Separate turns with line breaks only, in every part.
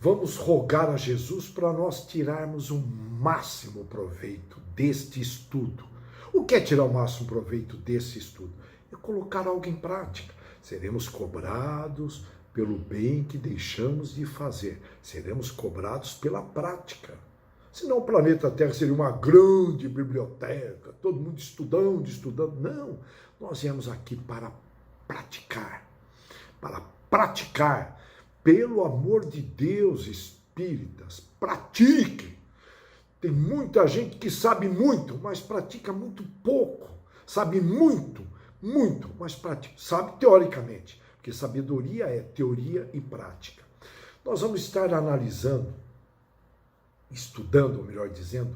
vamos rogar a Jesus para nós tirarmos o máximo proveito deste estudo. O que é tirar o máximo proveito desse estudo? É colocar algo em prática. Seremos cobrados pelo bem que deixamos de fazer. Seremos cobrados pela prática. Senão o planeta Terra seria uma grande biblioteca, todo mundo estudando. Não, nós viemos aqui para praticar. Para praticar. Pelo amor de Deus, espíritas, pratique. Tem muita gente que sabe muito, mas pratica muito pouco. Sabe muito, mas pratica. Sabe teoricamente, porque sabedoria é teoria e prática. Nós vamos estar analisando, estudando, ou melhor dizendo,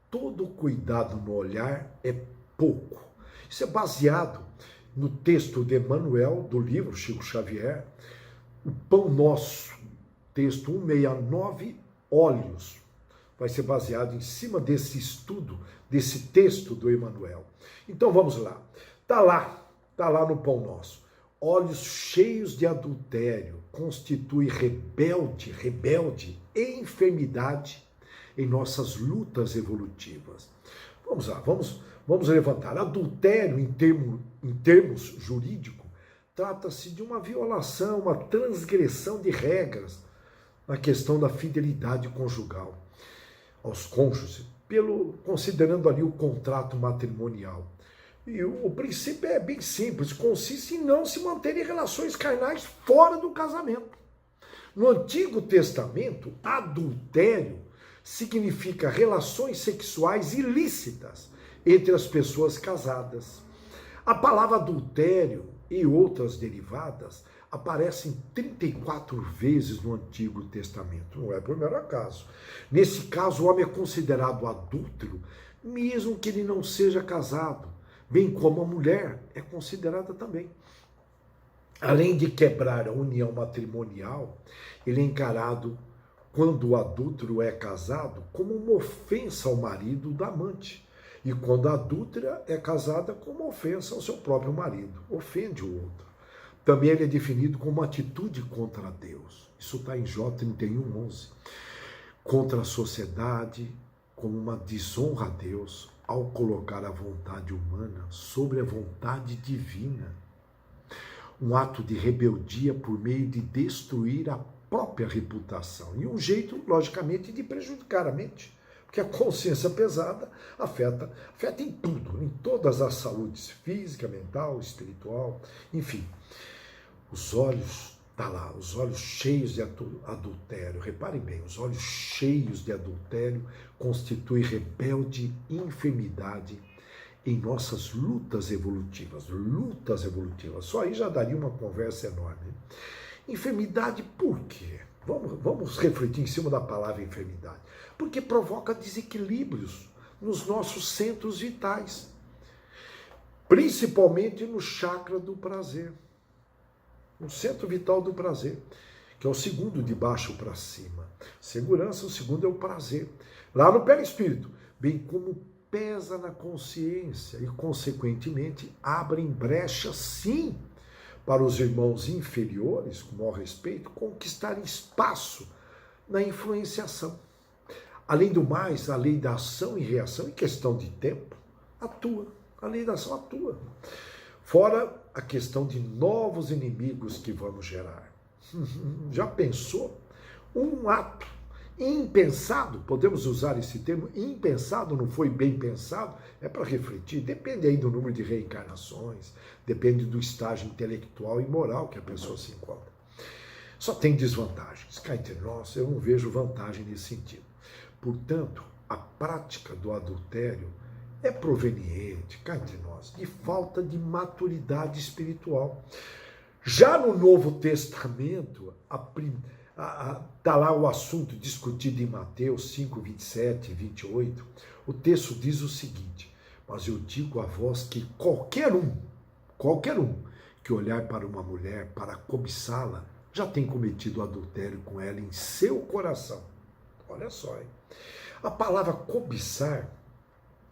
todo cuidado no olhar é pouco. Isso é baseado no texto de Emmanuel, do livro Chico Xavier, O Pão Nosso, texto 169, Olhos. Vai ser baseado em cima desse estudo, desse texto do Emmanuel. Então vamos lá. Tá lá no Pão Nosso. Olhos cheios de adultério constitui rebelde e enfermidade em nossas lutas evolutivas. Vamos lá, vamos levantar. Adultério, em termos jurídicos, trata-se de uma violação, uma transgressão de regras na questão da fidelidade conjugal aos cônjuges, considerando ali o contrato matrimonial. E o princípio é bem simples, consiste em não se manter em relações carnais fora do casamento. No Antigo Testamento, adultério significa relações sexuais ilícitas entre as pessoas casadas. A palavra adultério e outras derivadas aparecem 34 vezes no Antigo Testamento. Não é por mero acaso. Nesse caso, o homem é considerado adúltero, mesmo que ele não seja casado, bem como a mulher é considerada também. Além de quebrar a união matrimonial, ele é encarado, quando o adúltero é casado, como uma ofensa ao marido da amante. E quando a adúltera é casada, como uma ofensa ao seu próprio marido. Ofende o outro. Também ele é definido como uma atitude contra Deus. Isso está em Jó 31:11. Contra a sociedade, como uma desonra a Deus, ao colocar a vontade humana sobre a vontade divina. Um ato de rebeldia por meio de destruir a própria reputação. E um jeito, logicamente, de prejudicar a mente. Porque a consciência pesada afeta em tudo, em todas as saúdes, física, mental, espiritual, enfim. Os olhos, tá lá, os olhos cheios de adultério. Reparem bem, os olhos cheios de adultério constituem rebelde enfermidade em nossas lutas evolutivas. Lutas evolutivas. Só aí já daria uma conversa enorme. Enfermidade por quê? Vamos refletir em cima da palavra enfermidade. Porque provoca desequilíbrios nos nossos centros vitais. Principalmente no chakra do prazer. No centro vital do prazer, que é o segundo de baixo para cima. Segurança, o segundo é o prazer. Lá no perispírito, bem como pesa na consciência e, consequentemente, abrem brecha, sim, para os irmãos inferiores, com maior respeito, conquistarem espaço na influenciação. Além do mais, a lei da ação e reação, em questão de tempo, atua. A lei da ação atua. Fora a questão de novos inimigos que vamos gerar. Já pensou? Um ato impensado, podemos usar esse termo, impensado, não foi bem pensado, é para refletir, depende aí do número de reencarnações, depende do estágio intelectual e moral que a pessoa se encontra. Só tem desvantagens, cá entre nós, eu não vejo vantagem nesse sentido. Portanto, a prática do adultério é proveniente, cá entre nós, de falta de maturidade espiritual. Já no Novo Testamento, está lá o assunto discutido em Mateus 5, 27 e 28, o texto diz o seguinte: mas eu digo a vós que qualquer um que olhar para uma mulher para cobiçá-la, já tem cometido adultério com ela em seu coração. Olha só, hein? A palavra cobiçar,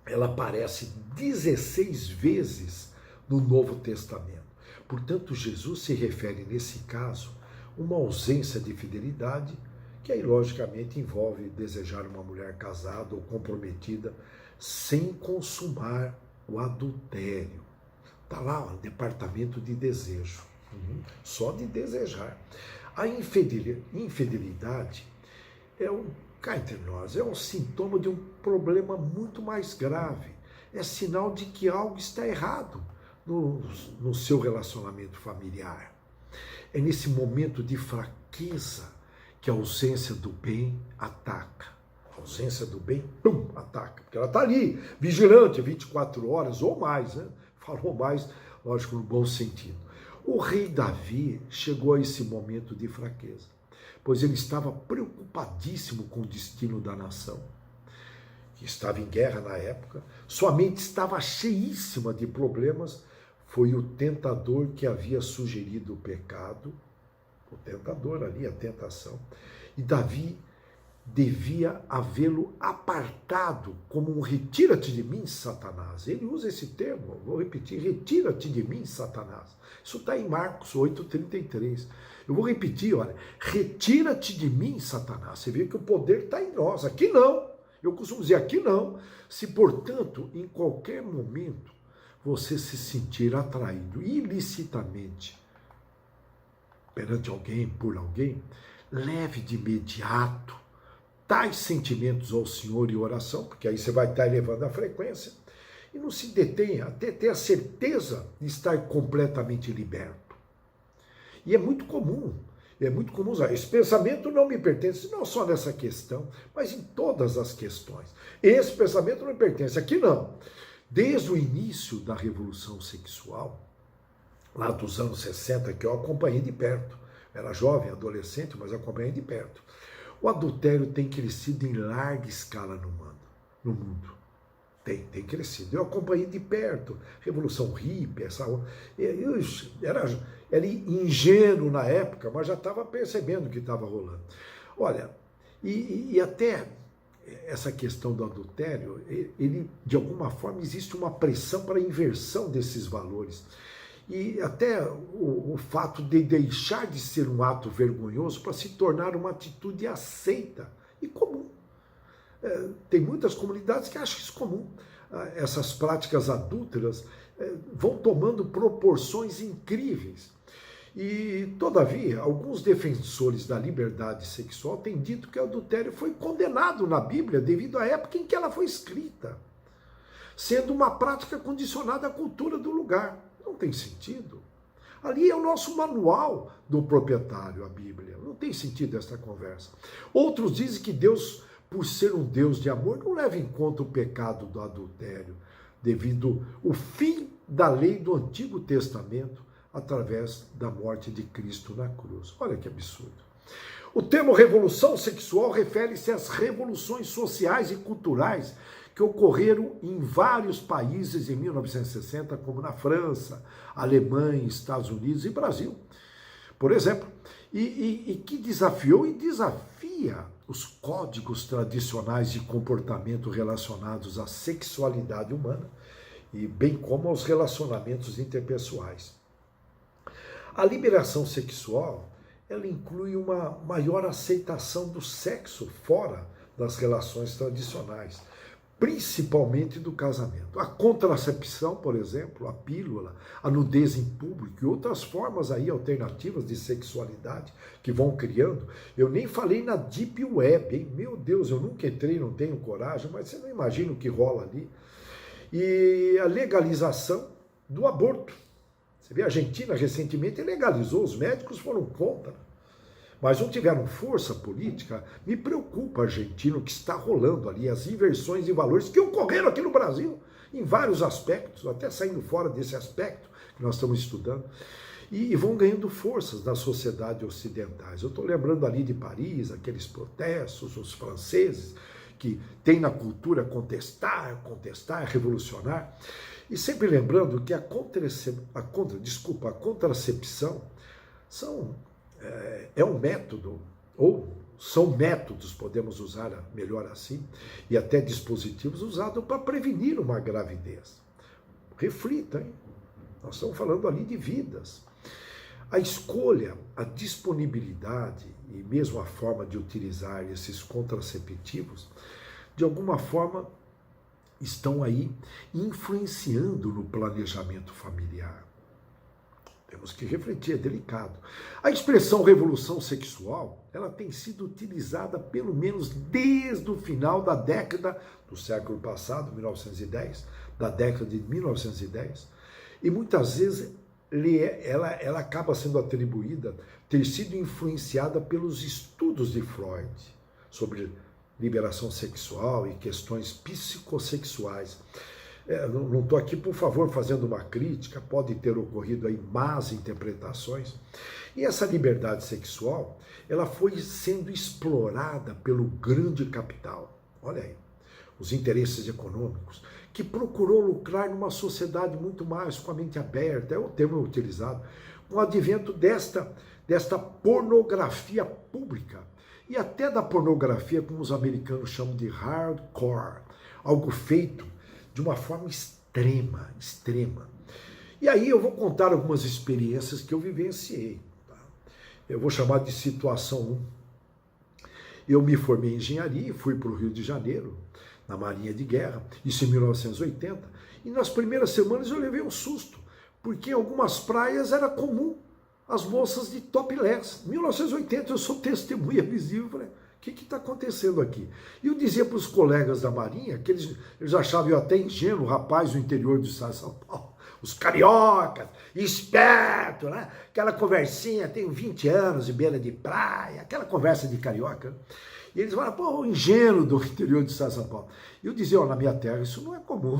ela aparece 16 vezes no Novo Testamento. Portanto, Jesus se refere nesse caso uma ausência de fidelidade que aí logicamente envolve desejar uma mulher casada ou comprometida sem consumar o adultério. Está lá o departamento de desejo, só de desejar. A infidelidade cá entre nós, é um sintoma de um problema muito mais grave. É sinal de que algo está errado no seu relacionamento familiar. É nesse momento de fraqueza que a ausência do bem ataca. A ausência do bem, pum, ataca. Porque ela está ali, vigilante, 24 horas ou mais, né? Falou mais, lógico, no bom sentido. O rei Davi chegou a esse momento de fraqueza, pois ele estava preocupadíssimo com o destino da nação, que estava em guerra na época, sua mente estava cheíssima de problemas. Foi o tentador que havia sugerido o pecado, o tentador ali, a tentação, e Davi devia havê-lo apartado como um retira-te de mim, Satanás. Ele usa esse termo, vou repetir, retira-te de mim, Satanás. Isso está em Marcos 8,33. Eu vou repetir, olha, retira-te de mim, Satanás. Você vê que o poder está em nós, aqui não. Eu costumo dizer, aqui não. Se, portanto, em qualquer momento você se sentir atraído ilicitamente perante alguém, por alguém, leve de imediato tais sentimentos ao Senhor em oração, porque aí você vai estar elevando a frequência, e não se detenha até ter a certeza de estar completamente liberto. E é muito comum usar. Esse pensamento não me pertence, não só nessa questão, mas em todas as questões. Esse pensamento não me pertence, aqui não. Desde o início da revolução sexual, lá dos anos 60, que eu acompanhei de perto, era jovem, adolescente, mas acompanhei de perto, o adultério tem crescido em larga escala no mundo. Tem crescido. Eu acompanhei de perto, Revolução Hippie, eu era ingênuo na época, mas já estava percebendo o que estava rolando. Olha, e até essa questão do adultério, ele, de alguma forma, existe uma pressão para a inversão desses valores. E até o fato de deixar de ser um ato vergonhoso para se tornar uma atitude aceita e comum. Tem muitas comunidades que acham isso comum. Essas práticas adúlteras vão tomando proporções incríveis. E, todavia, alguns defensores da liberdade sexual têm dito que o adultério foi condenado na Bíblia devido à época em que ela foi escrita, sendo uma prática condicionada à cultura do lugar. Não tem sentido. Ali é o nosso manual do proprietário, a Bíblia. Não tem sentido essa conversa. Outros dizem que Deus, por ser um Deus de amor, não leva em conta o pecado do adultério, devido ao fim da lei do Antigo Testamento, através da morte de Cristo na cruz. Olha que absurdo. O termo revolução sexual refere-se às revoluções sociais e culturais que ocorreram em vários países em 1960, como na França, Alemanha, Estados Unidos e Brasil, por exemplo, e que desafiou e desafia os códigos tradicionais de comportamento relacionados à sexualidade humana, e bem como aos relacionamentos interpessoais. A liberação sexual, ela inclui uma maior aceitação do sexo fora das relações tradicionais, principalmente do casamento. A contracepção, por exemplo, a pílula, a nudez em público e outras formas aí alternativas de sexualidade que vão criando. Eu nem falei na Deep Web, hein? Meu Deus, eu nunca entrei, não tenho coragem, mas você não imagina o que rola ali. E a legalização do aborto. Você vê, a Argentina recentemente legalizou, os médicos foram contra, mas não tiveram força política. Me preocupa a Argentina, o que está rolando ali, as inversões de valores que ocorreram aqui no Brasil, em vários aspectos, até saindo fora desse aspecto que nós estamos estudando, e vão ganhando forças na sociedade ocidentais. Eu estou lembrando ali de Paris, aqueles protestos, os franceses, que têm na cultura contestar, revolucionar, e sempre lembrando que a contracepção é um método, ou são métodos, podemos usar melhor assim, e até dispositivos usados para prevenir uma gravidez. Reflita, hein? Nós estamos falando ali de vidas. A escolha, a disponibilidade e mesmo a forma de utilizar esses contraceptivos, de alguma forma estão aí influenciando no planejamento familiar. Temos que refletir, é delicado. A expressão revolução sexual, ela tem sido utilizada pelo menos desde o final da década do século passado, 1910, da década de 1910, e muitas vezes ela acaba sendo atribuída ter sido influenciada pelos estudos de Freud sobre liberação sexual e questões psicossexuais. Não estou aqui, por favor, fazendo uma crítica, pode ter ocorrido aí más interpretações. E essa liberdade sexual, ela foi sendo explorada pelo grande capital, olha aí, os interesses econômicos, que procurou lucrar numa sociedade muito mais com a mente aberta, é o termo utilizado, com o advento desta pornografia pública, e até da pornografia, como os americanos chamam de hardcore, algo feito de uma forma extrema. E aí eu vou contar algumas experiências que eu vivenciei. Tá? Eu vou chamar de situação 1. Eu me formei em engenharia e fui para o Rio de Janeiro, na Marinha de Guerra, isso em 1980, e nas primeiras semanas eu levei um susto, porque em algumas praias era comum as moças de topless. Em 1980 eu sou testemunha visível, falei, o que está acontecendo aqui? E eu dizia para os colegas da Marinha, que eles achavam eu até ingênuo, rapaz do interior do estado de São Paulo, os cariocas, esperto, né? Aquela conversinha, tenho 20 anos de beira de praia, aquela conversa de carioca. E eles falavam, pô, ingênuo do interior do estado de São Paulo. E eu dizia, na minha terra isso não é comum.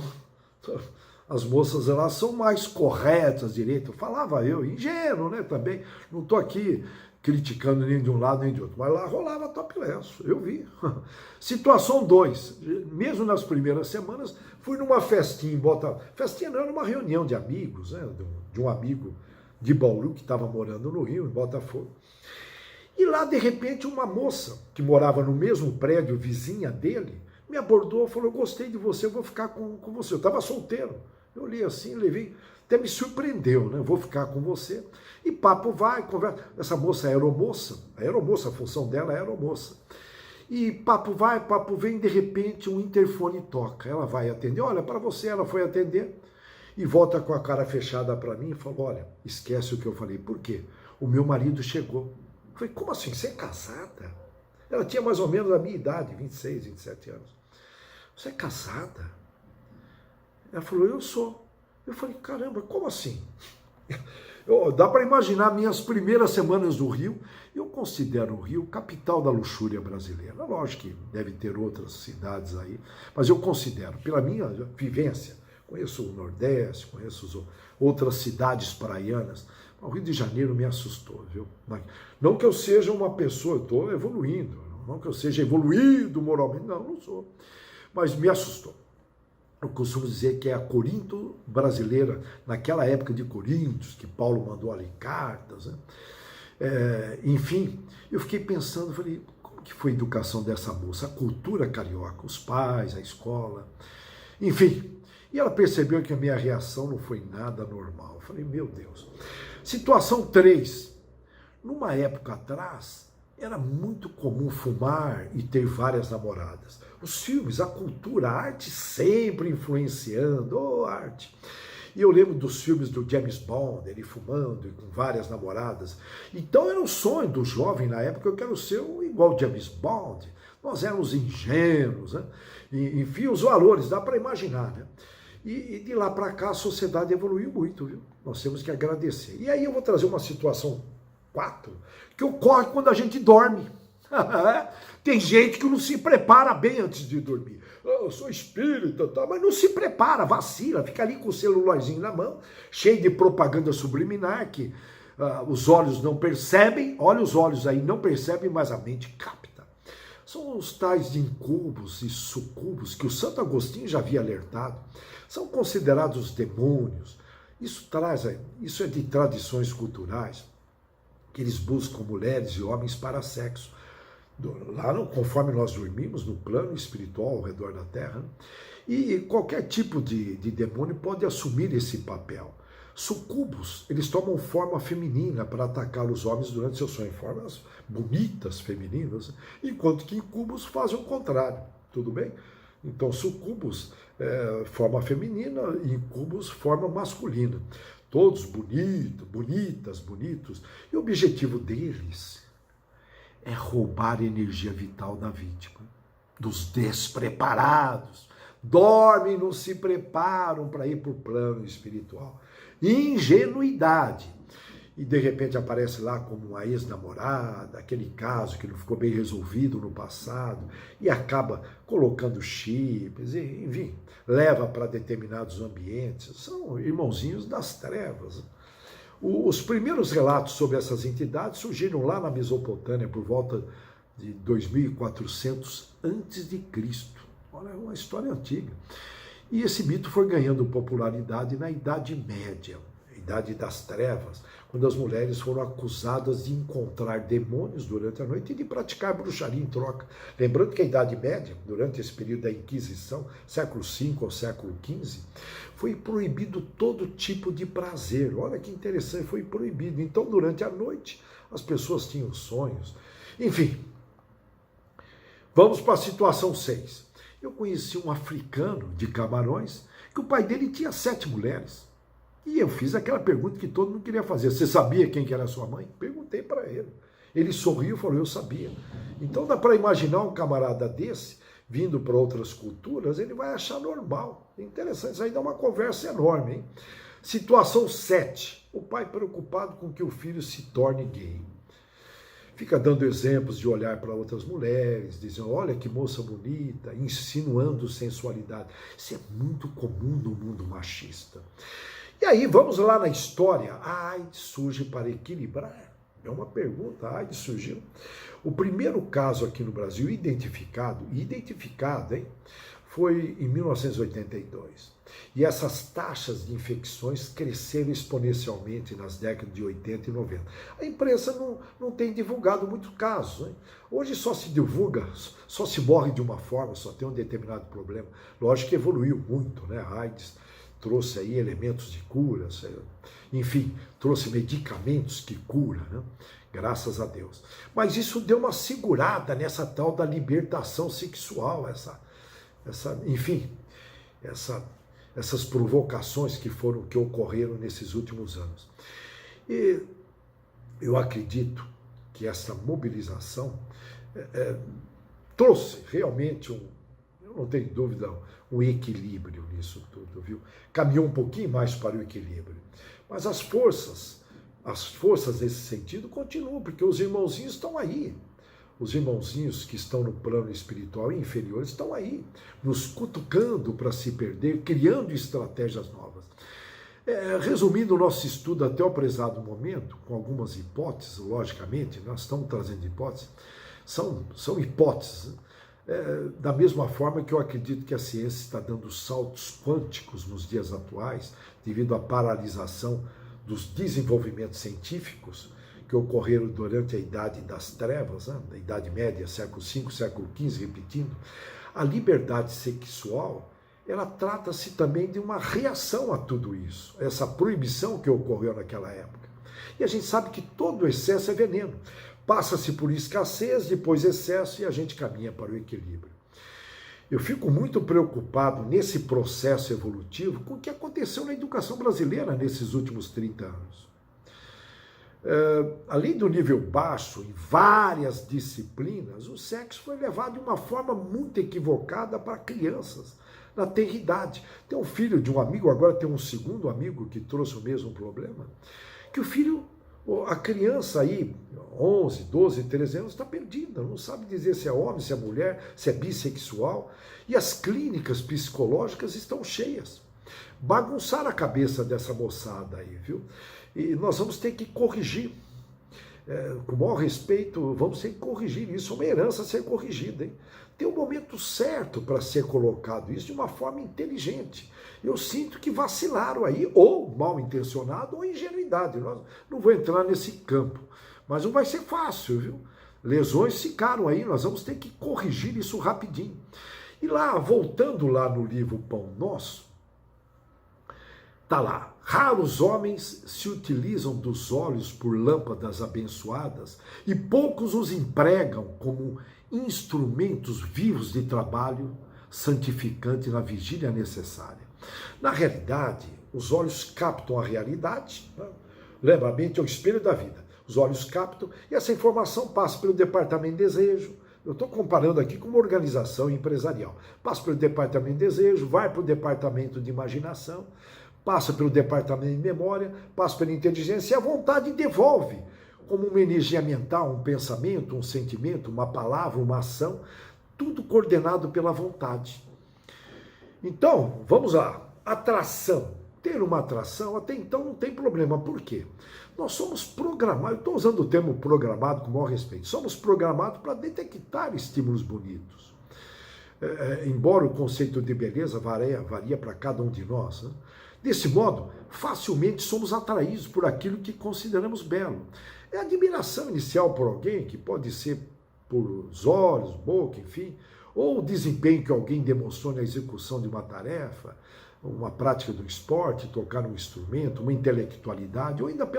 As moças, elas são mais corretas, direito. Falava eu, ingênuo, né, também. Não estou aqui criticando nem de um lado nem de outro, mas lá rolava topless, eu vi. Situação 2, mesmo nas primeiras semanas, fui numa festinha em Botafogo. Festinha não, era uma reunião de amigos, né, de um amigo de Bauru que estava morando no Rio, em Botafogo. E lá, de repente, uma moça que morava no mesmo prédio, vizinha dele, me abordou e falou, eu gostei de você, eu vou ficar com você. Eu estava solteiro. Eu olhei assim, levei, até me surpreendeu, né? Eu vou ficar com você. E papo vai, conversa. Essa moça é aeromoça, a função dela é aeromoça. E papo vai, papo vem, de repente um interfone toca. Ela vai atender, olha, para você, ela foi atender e volta com a cara fechada para mim e falou, olha, esquece o que eu falei. Por quê? O meu marido chegou. Eu falei, como assim, você é casada? Ela tinha mais ou menos a minha idade, 26, 27 anos. Você é casada? Ela falou, eu sou. Eu falei, caramba, como assim? Dá para imaginar minhas primeiras semanas do Rio. Eu considero o Rio capital da luxúria brasileira. Lógico que deve ter outras cidades aí, mas eu considero, pela minha vivência, conheço o Nordeste, conheço outras cidades praianas. O Rio de Janeiro me assustou, viu? Não que eu seja uma pessoa, eu estou evoluindo, não que eu seja evoluído moralmente, não sou, mas me assustou. Eu costumo dizer que é a Corinto brasileira, naquela época de Coríntios, que Paulo mandou ali cartas, né? Enfim, eu fiquei pensando, falei, como que foi a educação dessa moça, a cultura carioca, os pais, a escola, enfim. E ela percebeu que a minha reação não foi nada normal. Eu falei, meu Deus. Situação 3. Numa época atrás, era muito comum fumar e ter várias namoradas. Os filmes, a cultura, a arte sempre influenciando, arte. E eu lembro dos filmes do James Bond, ele fumando e com várias namoradas. Então era o sonho do jovem na época, eu quero ser igual James Bond. Nós éramos ingênuos, né? E, enfim, os valores, dá para imaginar, né? E de lá para cá a sociedade evoluiu muito, viu? Nós temos que agradecer. E aí eu vou trazer uma situação 4, que ocorre quando a gente dorme. Tem gente que não se prepara bem antes de dormir. Eu sou espírita, tá? Mas não se prepara, vacila, fica ali com o celularzinho na mão, cheio de propaganda subliminar que os olhos não percebem, olha os olhos aí, não percebem, mas a mente capta. São os tais de incubos e sucubos que o Santo Agostinho já havia alertado. São considerados demônios. Isso é de tradições culturais, que eles buscam mulheres e homens para sexo. Lá, conforme nós dormimos, no plano espiritual ao redor da Terra. E qualquer tipo de demônio pode assumir esse papel. Sucubos, eles tomam forma feminina para atacar os homens durante seu sonho, formas bonitas, femininas, enquanto que incubos fazem o contrário, tudo bem? Então, sucubos, forma feminina, e incubos, forma masculina. Todos bonitos, bonitas, bonitos. E o objetivo deles é roubar a energia vital da vítima, dos despreparados. Dormem, não se preparam para ir para o plano espiritual. Ingenuidade. E de repente aparece lá como uma ex-namorada, aquele caso que não ficou bem resolvido no passado, e acaba colocando chips, enfim, leva para determinados ambientes. São irmãozinhos das trevas. Os primeiros relatos sobre essas entidades surgiram lá na Mesopotâmia por volta de 2400 a.C. Olha, é uma história antiga. E esse mito foi ganhando popularidade na Idade Média, a Idade das Trevas, quando as mulheres foram acusadas de encontrar demônios durante a noite e de praticar bruxaria em troca. Lembrando que a Idade Média, durante esse período da Inquisição, século V ao século XV, foi proibido todo tipo de prazer. Olha que interessante, foi proibido. Então, durante a noite, as pessoas tinham sonhos. Enfim, vamos para a situação 6. Eu conheci um africano de Camarões, que o pai dele tinha 7 mulheres. E eu fiz aquela pergunta que todo mundo queria fazer. Você sabia quem que era sua mãe? Perguntei para ele. Ele sorriu e falou, eu sabia. Então dá para imaginar um camarada desse, vindo para outras culturas, ele vai achar normal. Interessante, isso aí dá uma conversa enorme, hein? Situação 7. O pai preocupado com que o filho se torne gay. Fica dando exemplos de olhar para outras mulheres, dizendo, olha que moça bonita, insinuando sensualidade. Isso é muito comum no mundo machista. E aí, vamos lá na história. A AIDS surge para equilibrar? É uma pergunta, a AIDS surgiu. O primeiro caso aqui no Brasil identificado, hein, foi em 1982. E essas taxas de infecções cresceram exponencialmente nas décadas de 80 e 90. A imprensa não tem divulgado muito casos, hein? Hoje só se divulga, só se morre de uma forma, só tem um determinado problema. Lógico que evoluiu muito, né? A AIDS trouxe aí elementos de cura, enfim, trouxe medicamentos que curam, né? Graças a Deus. Mas isso deu uma segurada nessa tal da libertação sexual, essas provocações que ocorreram nesses últimos anos. E eu acredito que essa mobilização trouxe realmente eu não tenho dúvida, um equilíbrio nisso tudo, viu? Caminhou um pouquinho mais para o equilíbrio. Mas as forças nesse sentido continuam, porque os irmãozinhos estão aí. Os irmãozinhos que estão no plano espiritual inferior estão aí, nos cutucando para se perder, criando estratégias novas. Resumindo o nosso estudo até o prezado momento, com algumas hipóteses, logicamente, nós estamos trazendo hipóteses, são hipóteses, da mesma forma que eu acredito que a ciência está dando saltos quânticos nos dias atuais, devido à paralisação dos desenvolvimentos científicos que ocorreram durante a Idade das Trevas, né, da Idade Média, século V, século XV, repetindo, a liberdade sexual, ela trata-se também de uma reação a tudo isso, essa proibição que ocorreu naquela época. E a gente sabe que todo excesso é veneno. Passa-se por escassez, depois excesso e a gente caminha para o equilíbrio. Eu fico muito preocupado nesse processo evolutivo com o que aconteceu na educação brasileira nesses últimos 30 anos. Além do nível baixo, em várias disciplinas, o sexo foi levado de uma forma muito equivocada para crianças, na tenridade. Tem um filho de um amigo, agora tem um segundo amigo que trouxe o mesmo problema, que o filho, a criança aí, 11, 12, 13 anos, está perdida, não sabe dizer se é homem, se é mulher, se é bissexual, e as clínicas psicológicas estão cheias. Bagunçaram a cabeça dessa moçada aí, viu? E nós vamos ter que corrigir. Com o maior respeito, vamos ter que corrigir isso, é uma herança a ser corrigida, hein? Tem um momento certo para ser colocado isso de uma forma inteligente. Eu sinto que vacilaram aí, ou mal intencionado, ou ingenuidade. Nós não vou entrar nesse campo, mas não vai ser fácil, viu? Lesões ficaram aí, nós vamos ter que corrigir isso rapidinho. E lá, voltando lá no livro Pão Nosso, tá lá, Raros homens se utilizam dos olhos por lâmpadas abençoadas e poucos os empregam como instrumentos vivos de trabalho santificante na vigília necessária. Na realidade, os olhos captam a realidade, né? Lembra, a mente é o espelho da vida. Os olhos captam e essa informação passa pelo departamento de desejo. Eu estou comparando aqui com uma organização empresarial. Passa pelo departamento de desejo, vai para o departamento de imaginação, passa pelo departamento de memória, passa pela inteligência e a vontade devolve, como uma energia mental, um pensamento, um sentimento, uma palavra, uma ação, tudo coordenado pela vontade. Então, vamos lá, atração. Ter uma atração, até então não tem problema. Por quê? Nós somos programados, eu estou usando o termo programado com o maior respeito, somos programados para detectar estímulos bonitos. Embora o conceito de beleza varia para cada um de nós, né? Desse modo, facilmente somos atraídos por aquilo que consideramos belo. É a admiração inicial por alguém, que pode ser por os olhos, boca, enfim, ou o desempenho que alguém demonstrou na execução de uma tarefa, uma prática do esporte, tocar um instrumento, uma intelectualidade, ou ainda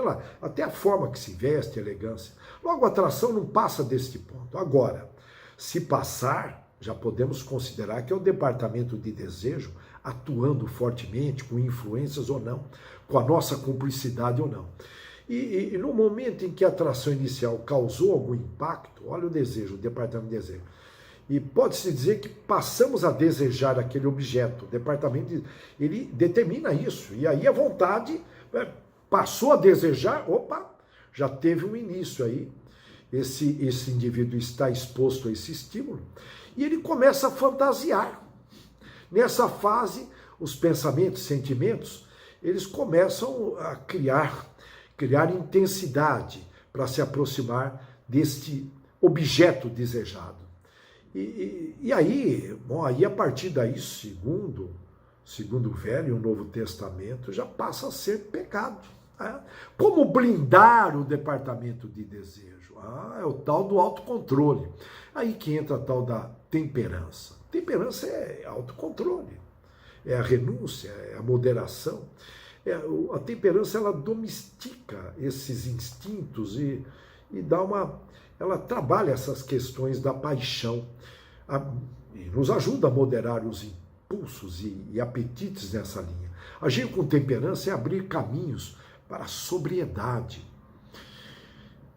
até a forma que se veste, a elegância. Logo, a atração não passa deste ponto. Agora, se passar, já podemos considerar que é o departamento de desejo atuando fortemente, com influências ou não, com a nossa cumplicidade ou não. E no momento em que a atração inicial causou algum impacto, olha o desejo, o departamento de desejo, e pode-se dizer que passamos a desejar aquele objeto, o departamento, ele determina isso, e aí a vontade passou a desejar, opa, já teve um início aí, esse indivíduo está exposto a esse estímulo, e ele começa a fantasiar. Nessa fase, os pensamentos, sentimentos, eles começam a criar intensidade para se aproximar deste objeto desejado. E aí, a partir daí, segundo o Velho e o Novo Testamento, já passa a ser pecado. Né? Como blindar o departamento de desejo? É o tal do autocontrole. Aí que entra a tal da temperança. Temperança é autocontrole, é a renúncia, é a moderação. A temperança, ela domestica esses instintos e ela trabalha essas questões da paixão e nos ajuda a moderar os impulsos e apetites nessa linha. Agir com temperança é abrir caminhos para a sobriedade.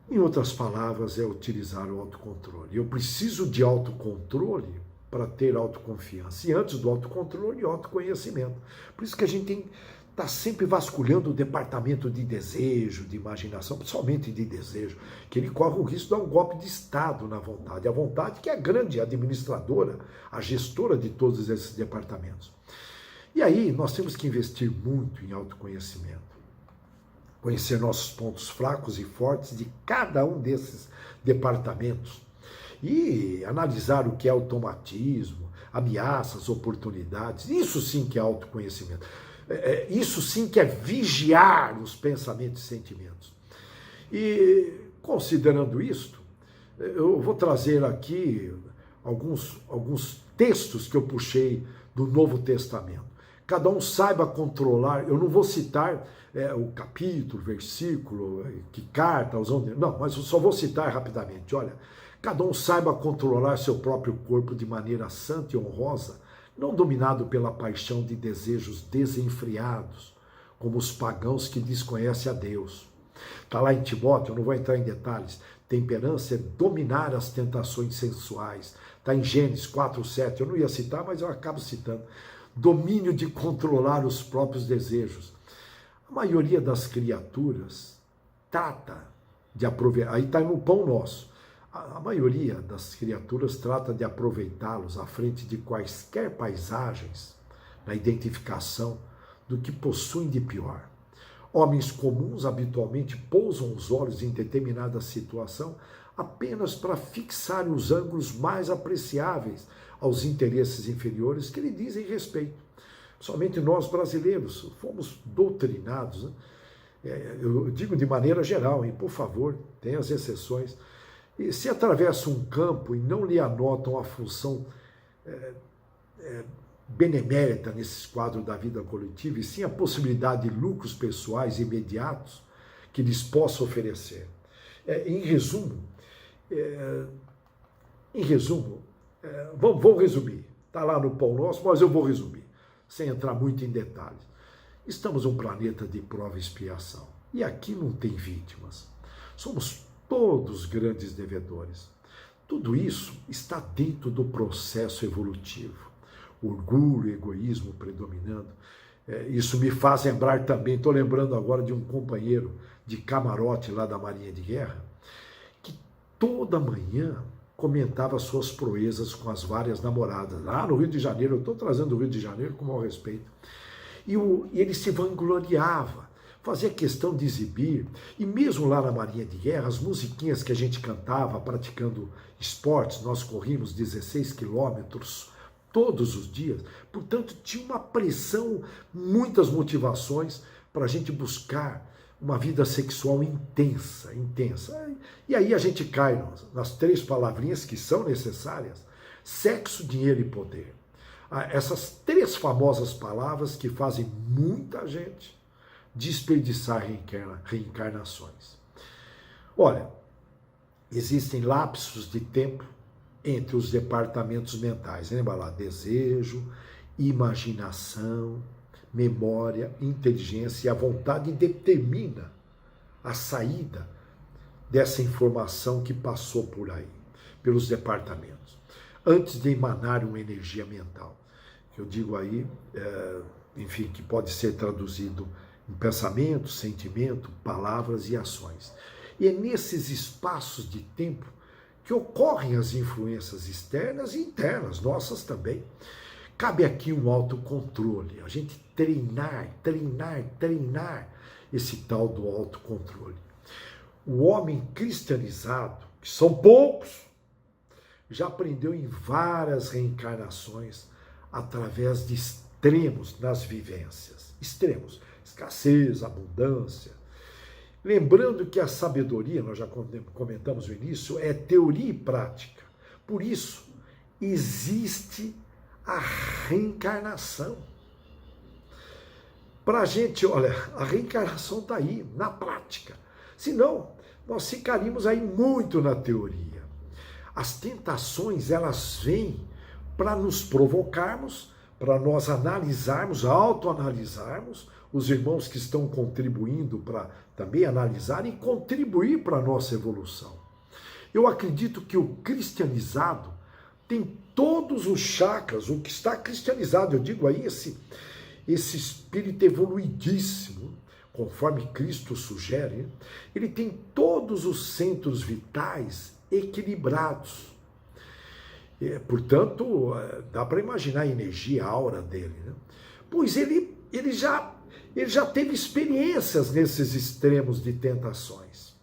Em outras palavras, é utilizar o autocontrole. Eu preciso de autocontrole para ter autoconfiança. E antes do autocontrole, autoconhecimento. Por isso que a gente tem que estar sempre vasculhando o departamento de desejo, de imaginação, principalmente de desejo, que ele corre o risco de dar um golpe de Estado na vontade. A vontade que é a grande administradora, a gestora de todos esses departamentos. E aí nós temos que investir muito em autoconhecimento. Conhecer nossos pontos fracos e fortes de cada um desses departamentos. E analisar o que é automatismo, ameaças, oportunidades. Isso sim que é autoconhecimento. Isso sim que é vigiar os pensamentos e sentimentos. E considerando isto, eu vou trazer aqui alguns textos que eu puxei do Novo Testamento. Cada um saiba controlar, eu não vou citar o capítulo, versículo, que carta, não, mas eu só vou citar rapidamente. Olha, cada um saiba controlar seu próprio corpo de maneira santa e honrosa, não dominado pela paixão de desejos desenfreados, como os pagãos que desconhecem a Deus. Está lá em Timóteo, eu não vou entrar em detalhes. Temperança é dominar as tentações sensuais. Está em Gênesis 4:7, eu não ia citar, mas eu acabo citando. Domínio de controlar os próprios desejos. A maioria das criaturas trata de aproveitar, aí está no pão nosso. A maioria das criaturas trata de aproveitá-los à frente de quaisquer paisagens, na identificação do que possuem de pior. Homens comuns habitualmente pousam os olhos em determinada situação apenas para fixar os ângulos mais apreciáveis aos interesses inferiores que lhe dizem respeito. Somente nós brasileiros fomos doutrinados, né? Eu digo de maneira geral, hein? Por favor, tem as exceções. E se atravessa um campo e não lhe anotam a função benemérita nesse quadro da vida coletiva, e sim a possibilidade de lucros pessoais imediatos que lhes possa oferecer. Em resumo, vou resumir. Está lá no Pão Nosso, mas eu vou resumir, sem entrar muito em detalhes. Estamos num planeta de prova e expiação. E aqui não tem vítimas. Somos todos grandes devedores. Tudo isso está dentro do processo evolutivo. Orgulho, egoísmo predominando. Isso me faz lembrar também, estou lembrando agora de um companheiro de camarote lá da Marinha de Guerra, que toda manhã comentava suas proezas com as várias namoradas. Lá no Rio de Janeiro, eu estou trazendo o Rio de Janeiro com o maior respeito. E ele se vangloriava, fazia questão de exibir, e mesmo lá na Marinha de Guerra, as musiquinhas que a gente cantava praticando esportes, nós corrimos 16 quilômetros todos os dias, portanto tinha uma pressão, muitas motivações para a gente buscar uma vida sexual intensa. E aí a gente cai nas 3 palavrinhas que são necessárias: sexo, dinheiro e poder. Essas 3 famosas palavras que fazem muita gente desperdiçar reencarnações. Olha, existem lapsos de tempo entre os departamentos mentais. Lembra lá? Desejo, imaginação, memória, inteligência, e a vontade determina a saída dessa informação que passou por aí, pelos departamentos, antes de emanar uma energia mental. Eu digo aí, enfim, que pode ser traduzido em pensamento, sentimento, palavras e ações. E é nesses espaços de tempo que ocorrem as influências externas e internas, nossas também. Cabe aqui um autocontrole, a gente treinar esse tal do autocontrole. O homem cristianizado, que são poucos, já aprendeu em várias reencarnações através de extremos nas vivências. Extremos, escassez, abundância. Lembrando que a sabedoria, nós já comentamos no início, é teoria e prática. Por isso, existe a reencarnação. Para a gente, olha, a reencarnação está aí, na prática. Senão, nós ficaríamos aí muito na teoria. As tentações, elas vêm para nos provocarmos, para nós analisarmos, autoanalisarmos, os irmãos que estão contribuindo para também analisar e contribuir para a nossa evolução. Eu acredito que o cristianizado tem todos os chakras, o que está cristianizado, eu digo aí, esse espírito evoluidíssimo, conforme Cristo sugere, ele tem todos os centros vitais equilibrados. Portanto, dá para imaginar a energia, a aura dele, né? Pois ele já teve experiências nesses extremos de tentações.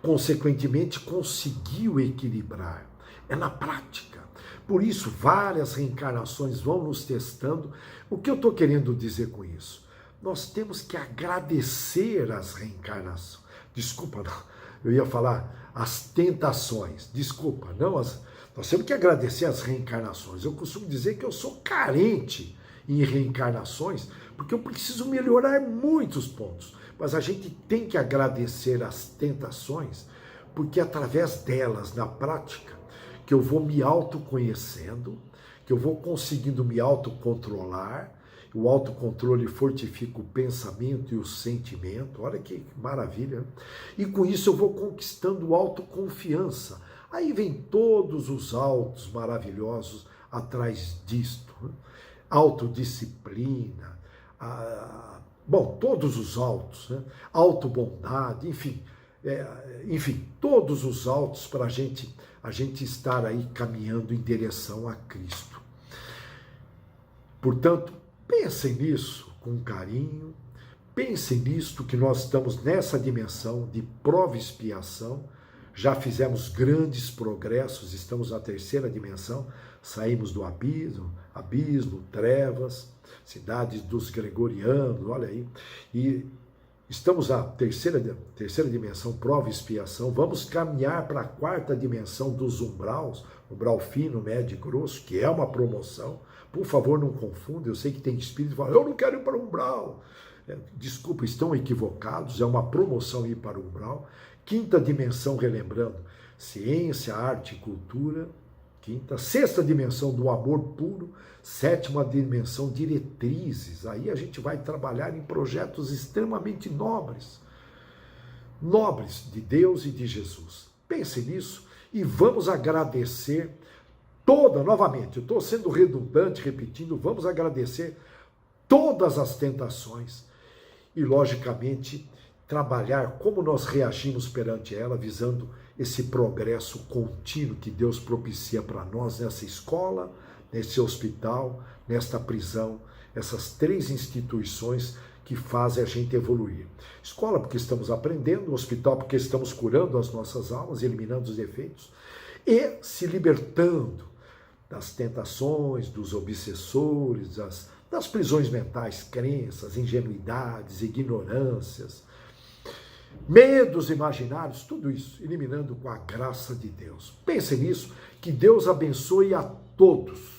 Consequentemente, conseguiu equilibrar. É na prática. Por isso, várias reencarnações vão nos testando. O que eu estou querendo dizer com isso? Nós temos que agradecer as reencarnações. Desculpa, não. Eu ia falar as tentações. Desculpa, não. Nós temos que agradecer as reencarnações. Eu costumo dizer que eu sou carente em reencarnações, porque eu preciso melhorar muitos pontos. Mas a gente tem que agradecer as tentações, porque através delas, na prática, que eu vou me autoconhecendo, que eu vou conseguindo me autocontrolar. O autocontrole fortifica o pensamento e o sentimento. Olha que maravilha. E com isso eu vou conquistando autoconfiança. Aí vem todos os autos maravilhosos atrás disto. Autodisciplina, todos os autos, né? Autobondade, enfim, todos os autos para a gente estar aí caminhando em direção a Cristo. Portanto, pensem nisso com carinho, pensem nisto que nós estamos nessa dimensão de prova e expiação, já fizemos grandes progressos, estamos na 3ª dimensão, saímos do abismo, trevas, cidades dos gregorianos, olha aí, e Estamos na terceira dimensão, prova e expiação. Vamos caminhar para a quarta dimensão dos umbraus, umbral fino, médio e grosso, que é uma promoção. Por favor, não confunda. Eu sei que tem espírito que fala, eu não quero ir para o umbral. Desculpa, estão equivocados. É uma promoção ir para o umbral. Quinta dimensão, relembrando, ciência, arte e cultura. Quinta. Sexta dimensão do amor puro. Sétima dimensão, diretrizes. Aí a gente vai trabalhar em projetos extremamente nobres. Nobres de Deus e de Jesus. Pense nisso e vamos agradecer novamente, eu estou sendo redundante, repetindo, vamos agradecer todas as tentações e, logicamente, trabalhar como nós reagimos perante ela, visando esse progresso contínuo que Deus propicia para nós nessa escola, nesse hospital, nesta prisão, essas três instituições que fazem a gente evoluir. Escola porque estamos aprendendo, hospital porque estamos curando as nossas almas, eliminando os defeitos e se libertando das tentações, dos obsessores, das prisões mentais, crenças, ingenuidades, ignorâncias, medos imaginários, tudo isso, eliminando com a graça de Deus. Pense nisso, que Deus abençoe a todos.